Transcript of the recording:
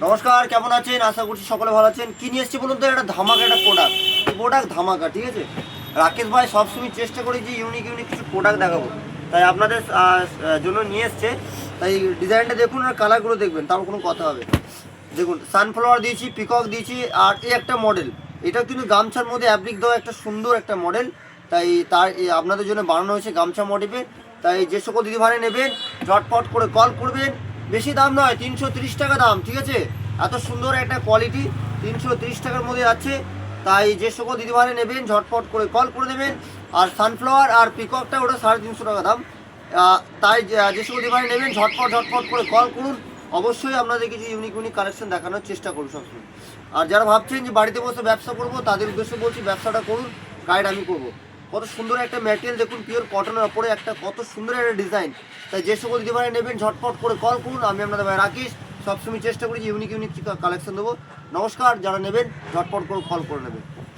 নমস্কার, কেমন আছেন? আশা করছি সকলে ভালো আছেন। কি নিয়ে এসেছি বলুন তো? একটা ধামাকা, একটা প্রোডাক্ট ধামাকা, ঠিক আছে। রাকেশ ভাই সবসময় চেষ্টা করি যে ইউনিক কিছু প্রোডাক্ট দেখাবো, তাই আপনাদের জন্য নিয়ে এসছে। তাই ডিজাইনটা দেখুন আর কালারগুলো দেখবেন, তারপর কোনো কথা হবে। দেখুন, সানফ্লাওয়ার দিয়েছি, পিকক দিয়েছি, আর এই একটা মডেল, এটাও কিন্তু গামছার মধ্যে অ্যাপ্লিক দেওয়া একটা সুন্দর একটা মডেল। তাই আপনাদের জন্য বানানো হয়েছে গামছা মোটিভে। তাই যে সকল দিদিভাই নেবেন ঝটপট করে কল করবেন। বেশি দাম নয়, 330 টাকা দাম, ঠিক আছে। এত সুন্দর একটা কোয়ালিটি 330 টাকার মধ্যে আছে। তাই যে সকল দিদিভাই নেবেন ঝটপট করে কল করে দেবেন। আর সানফ্লাওয়ার আর পিককটা ওটা 350 টাকা দাম। তাই যে সকল দিদিভাই নেবেন ঝটপট করে কল করুন। অবশ্যই আপনাদের কিছু ইউনিক কালেকশন দেখানোর চেষ্টা করুন সবসময়। আর যারা ভাবছেন যে বাড়িতে বসে ব্যবসা করব, তাদের উদ্দেশ্যে বলছি ব্যবসাটা করুন, গাইড আমি করবো। কত সুন্দর একটা ম্যাটেরিয়াল দেখুন, পিওর কটনের ওপরে একটা কত সুন্দর একটা ডিজাইন। তাই যে সকল দিদিভাই নেবেন ঝটপট করে কল করুন। আমি আপনাদের ভাই রাকেশ, সবসময় চেষ্টা করি যে ইউনিক কালেকশন দেবো। নমস্কার, যারা নেবেন ঝটপট করে কল করে নেবেন।